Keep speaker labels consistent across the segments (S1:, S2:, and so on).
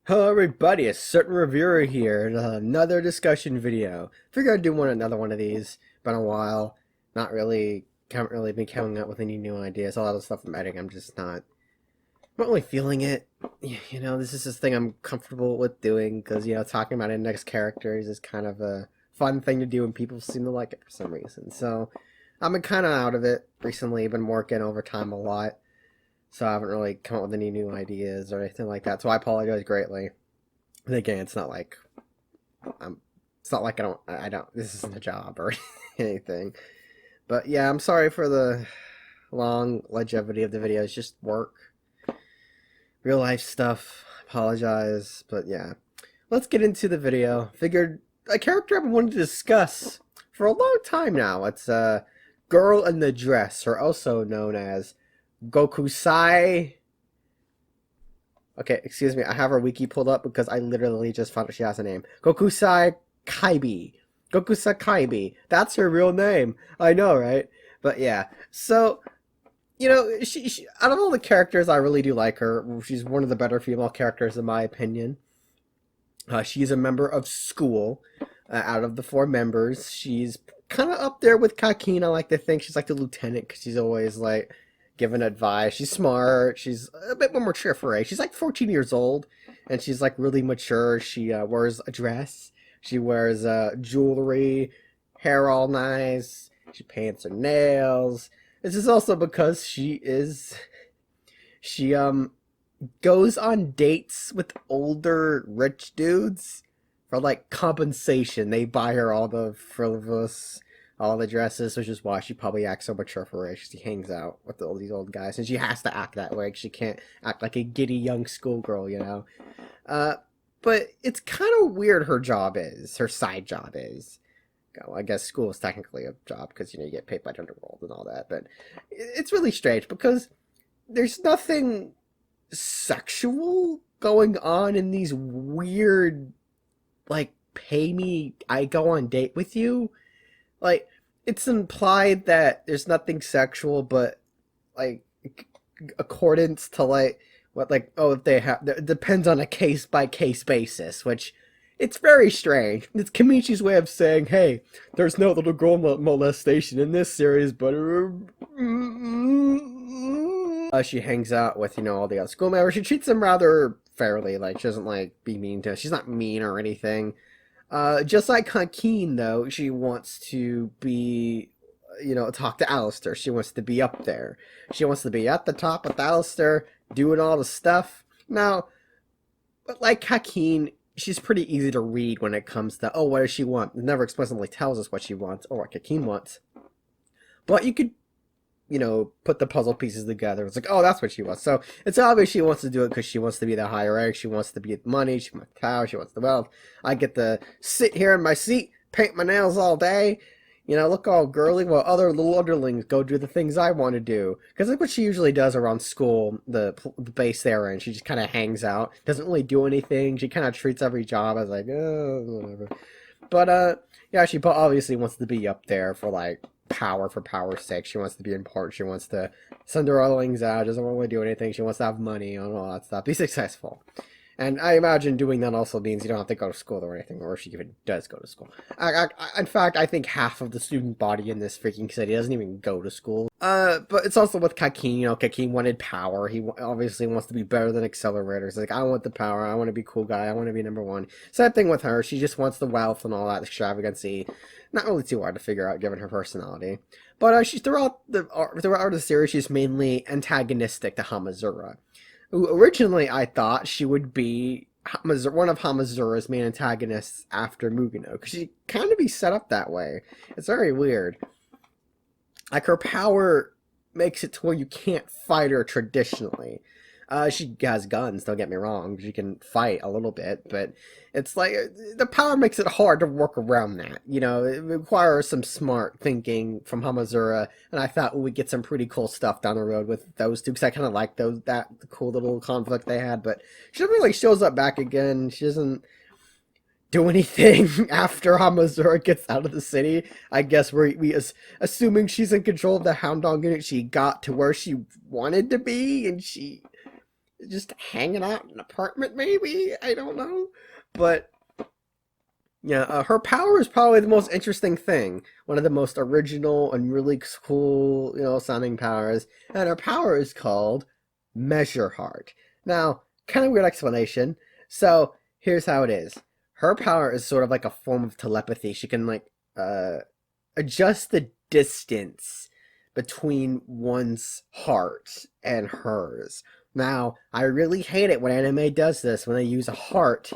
S1: Hello everybody, a certain reviewer here, and another discussion video. Figured I'd do another one of these. Been a while. Haven't really been coming up with any new ideas. A lot of stuff I'm editing, I'm just not really feeling it. This is this thing I'm comfortable with doing, because, talking about index characters is kind of a fun thing to do, and people seem to like it for some reason. So, I've been kind of out of it recently, been working overtime a lot. So I haven't really come up with any new ideas or anything like that. So I apologize greatly. And again, I'm, it's not like I don't, this isn't a job or anything. But yeah, I'm sorry for the long longevity of the videos. Just work, real life stuff. Apologize. But yeah, let's get into the video. Figured a character I've been wanting to discuss for a long time now. It's Girl in the Dress, or also known as Gokusai. Okay, excuse me. I have her wiki pulled up because I literally just found out she has a name. Gokusai Kaibi. Gokusai Kaibi. That's her real name. I know, right? But yeah. So, she out of all the characters, I really do like her. She's one of the better female characters in my opinion. She's a member of school. Out of the four members, she's kind of up there with Kakin. I like to think she's like the lieutenant because she's always like giving advice. She's smart. She's a bit more mature for her age. She's like 14 years old, and she's like really mature. She wears a dress. She wears jewelry, hair all nice. She paints her nails. This is also because she goes on dates with older rich dudes for like compensation. They buy her all the dresses, which is why she probably acts so mature for her age. She hangs out with all these old guys, and she has to act that way. She can't act like a giddy young schoolgirl. Uh, but it's kind of weird. Her side job is. Well, I guess school is technically a job because you get paid by the underworld and all that. But it's really strange because there's nothing sexual going on in these weird, like, pay me, I go on date with you. Like, it's implied that there's nothing sexual, but like accordance to like what, like, oh, if they have, it depends on a case by case basis, which it's very strange. It's Kamichi's way of saying, hey, there's no little girl molestation in this series, but she hangs out with all the other school members. She treats them rather fairly. Like, she doesn't like be mean to. She's not mean or anything. Just like Hakeem, though, she wants to be, talk to Alistair. She wants to be up there. She wants to be at the top with Alistair, doing all the stuff. Now, but like Hakeem, she's pretty easy to read when it comes to, oh, what does she want? It never explicitly tells us what she wants or what Hakeem wants. But you could put the puzzle pieces together. It's like, oh, that's what she wants. So it's obvious she wants to do it because she wants to be the higher rank. She wants to be the money. She wants the power. She wants the wealth. I get to sit here in my seat, paint my nails all day, look all girly while other little underlings go do the things I want to do. Because that's what she usually does around school, the base they're in. She just kind of hangs out, doesn't really do anything. She kind of treats every job as like, oh, whatever. But, yeah, she obviously wants to be up there for, like, power for power's sake. She wants to be important. She wants to send her underlings out. Doesn't want to do anything. She wants to have money and all that stuff. Be successful. And I imagine doing that also means you don't have to go to school or anything, or if she even does go to school. In fact, I think half of the student body in this freaking city doesn't even go to school. But it's also with Kakin. Kakin wanted power. He obviously wants to be better than accelerators. Like, I want the power. I want to be cool guy. I want to be number one. Same thing with her. She just wants the wealth and all that extravagancy. Not really too hard to figure out given her personality. But she's throughout the series, she's mainly antagonistic to Hamazura, who originally I thought she would be one of Hamazura's main antagonists after Mugino, because she kind of be set up that way. It's very weird. Like, her power makes it to where you can't fight her traditionally. She has guns, don't get me wrong. She can fight a little bit, but it's like the power makes it hard to work around that. It requires some smart thinking from Hamazura, and I thought we'd get some pretty cool stuff down the road with those two, because I kind of like the cool little conflict they had, but she never really shows up back again. She doesn't do anything after Hamazura gets out of the city. I guess assuming she's in control of the Hound Dog unit, she got to where she wanted to be, and she just hanging out in an apartment, maybe? I don't know. But yeah, her power is probably the most interesting thing. One of the most original and really cool, sounding powers. And her power is called Measure Heart. Now, kind of weird explanation. So here's how it is. Her power is sort of like a form of telepathy. She can uh, adjust the distance between one's heart and hers. Now, I really hate it when anime does this, when they use a heart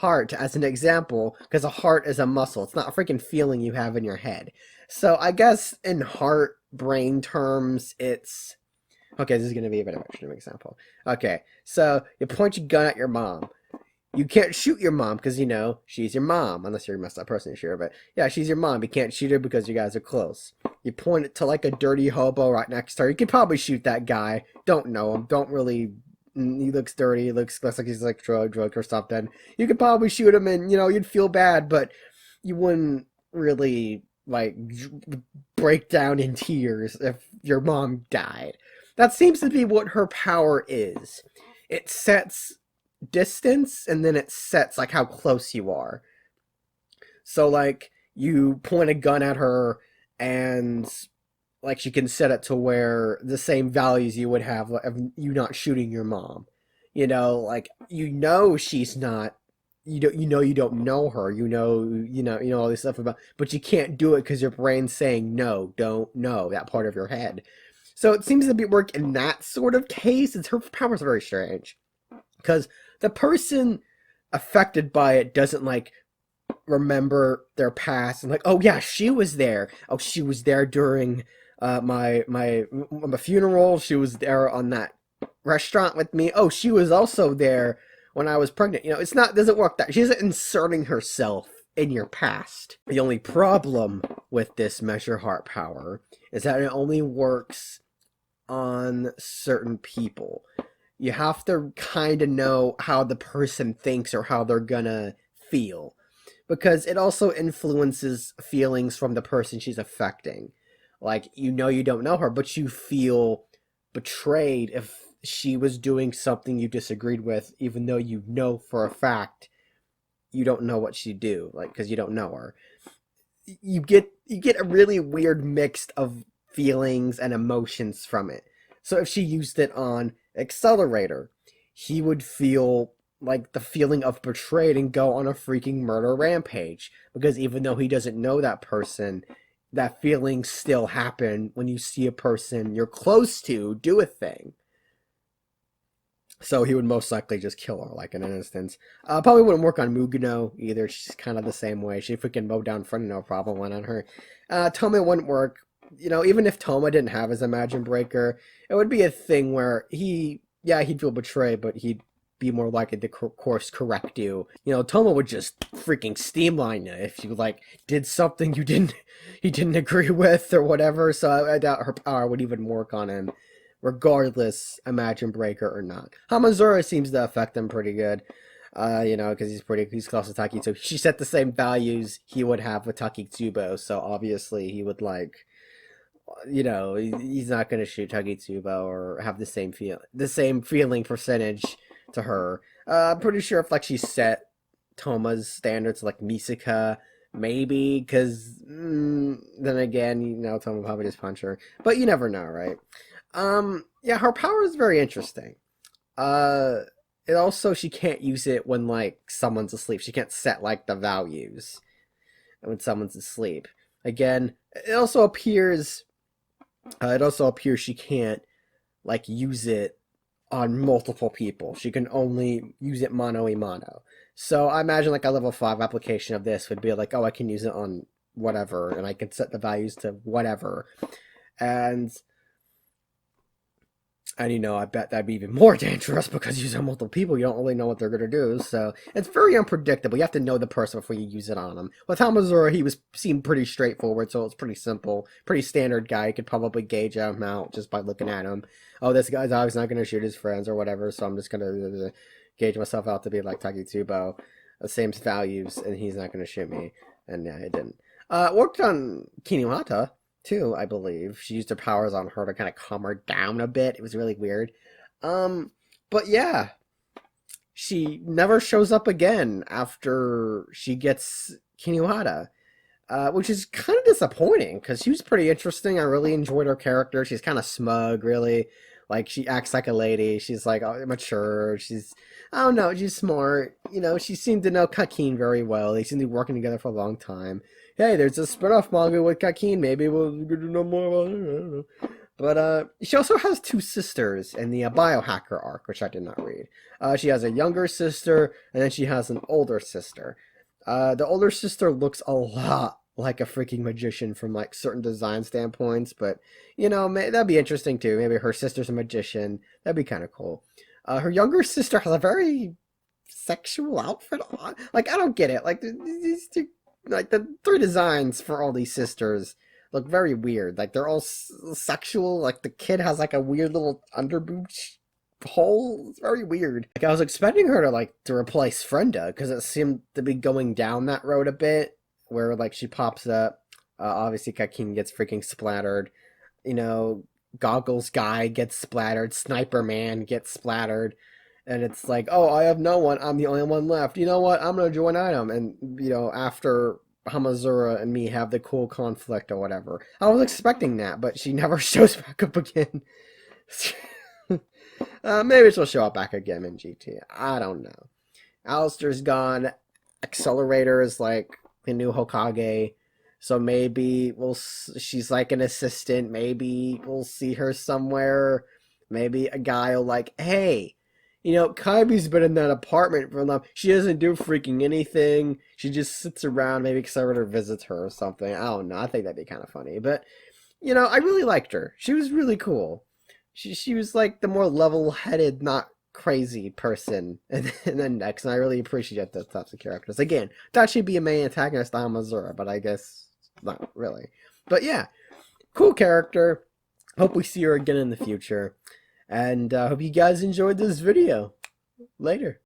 S1: as an example, because a heart is a muscle. It's not a freaking feeling you have in your head. So I guess in heart brain terms, it's okay. This is gonna be a bit of an extreme example. Okay, so you point your gun at your mom. You can't shoot your mom because she's your mom, unless you're a messed up person, sure. But yeah, she's your mom. You can't shoot her because you guys are close. You point it to like a dirty hobo right next to her. You could probably shoot that guy. Don't know him. Don't really. He looks dirty. He looks like he's like drug or something. You could probably shoot him, and you'd feel bad, but you wouldn't really like break down in tears if your mom died. That seems to be what her power is. It sets distance and then it sets like how close you are. So like you point a gun at her and like she can set it to where the same values you would have of you not shooting your mom. Like she's not you don't know her. You know all this stuff about but you can't do it because your brain's saying no, don't know that part of your head. So it seems to be work in that sort of case. Her powers are very strange. Because the person affected by it doesn't like remember their past and like, oh yeah, she was there. Oh, she was there during my funeral. She was there on that restaurant with me. Oh, she was also there when I was pregnant. It's not doesn't work that she isn't inserting herself in your past. The only problem with this measure heart power is that it only works on certain people. You have to kind of know how the person thinks or how they're gonna feel. Because it also influences feelings from the person she's affecting. Like, you don't know her, but you feel betrayed if she was doing something you disagreed with, even though you know for a fact you don't know what she'd do, like, because you don't know her. You get a really weird mix of feelings and emotions from it. So if she used it on Accelerator, he would feel like the feeling of betrayed and go on a freaking murder rampage. Because even though he doesn't know that person, that feeling still happen when you see a person you're close to do a thing. So he would most likely just kill her, like in an instance. Probably wouldn't work on Mugano either. She's kind of the same way. She freaking mowed down Freddy, no problem, went on her. Toma wouldn't work. Even if Toma didn't have his Imagine Breaker, it would be a thing where he'd feel betrayed, but he'd be more likely to course correct you. Toma would just freaking steamline you if you like did something he didn't agree with or whatever. So I doubt her power would even work on him, regardless Imagine Breaker or not. Hamazura seems to affect him pretty good. Because he's close to Taki, so she set the same values he would have with Takitsubo, so obviously he would like he's not going to shoot Takitsubo or have the same feeling percentage to her. I'm pretty sure if like she set Toma's standards like Misaka, maybe, because then again, Toma would probably just punch her. But you never know, right? Yeah, her power is very interesting. It also, she can't use it when like someone's asleep. She can't set like the values when someone's asleep. Again, it also appears she can't like use it on multiple people. She can only use it mano a mano. So I imagine like a level 5 application of this would be like, oh, I can use it on whatever, and I can set the values to whatever. And I bet that'd be even more dangerous because using multiple people, you don't really know what they're going to do. So it's very unpredictable. You have to know the person before you use it on them. With Hamazura, he seemed pretty straightforward, so it's pretty simple. Pretty standard guy. You could probably gauge him out just by looking at him. Oh, this guy's obviously not going to shoot his friends or whatever, so I'm just going to gauge myself out to be like Takitsubo. The same values, and he's not going to shoot me. And yeah, it didn't. Worked on Kinuhata too, I believe. She used her powers on her to kind of calm her down a bit. It was really weird. But yeah, she never shows up again after she gets Kinuhara. Which is kind of disappointing because she was pretty interesting. I really enjoyed her character. She's kind of smug, really. Like she acts like a lady. She's like mature. I don't know, she's smart. You know, she seemed to know Kakin very well. They seem to be working together for a long time. Hey, there's a spin-off manga with Kakin. Maybe we'll get to know more about it. I don't know. But she also has two sisters in the biohacker arc, which I did not read. She has a younger sister, and then she has an older sister. The older sister looks a lot like a freaking magician from like certain design standpoints, but you know, that'd be interesting too. Maybe her sister's a magician. That'd be kind of cool. Her younger sister has a very sexual outfit on. Like I don't get it. Like these two, like the three designs for all these sisters look very weird. Like they're all sexual. Like the kid has like a weird little underboob hole. It's very weird. Like I was expecting her to replace Frenda because it seemed to be going down that road a bit, where like she pops up. Obviously, Kakin gets freaking splattered. You know, Goggles guy gets splattered. Sniper man gets splattered. And it's like, oh, I have no one. I'm the only one left. You know what? I'm gonna join Item. And you know, after Hamazura and me have the cool conflict or whatever, I was expecting that, but she never shows back up again. Maybe she'll show up back again in GT. I don't know. Alistair's gone. Accelerator is like the new Hokage. So maybe she's like an assistant. Maybe we'll see her somewhere. Maybe a guy will like, hey, you know, Kaibi's been in that apartment for long. She doesn't do freaking anything. She just sits around. Maybe Accelerator visits her or something. I don't know. I think that'd be kind of funny. But, you know, I really liked her. She was really cool. She was like the more level-headed, not crazy person and then next, and I really appreciate those types of characters. Again, thought she'd be a main antagonist on Mazura, but I guess not really. But yeah, cool character. Hope we see her again in the future. And hope you guys enjoyed this video. Later.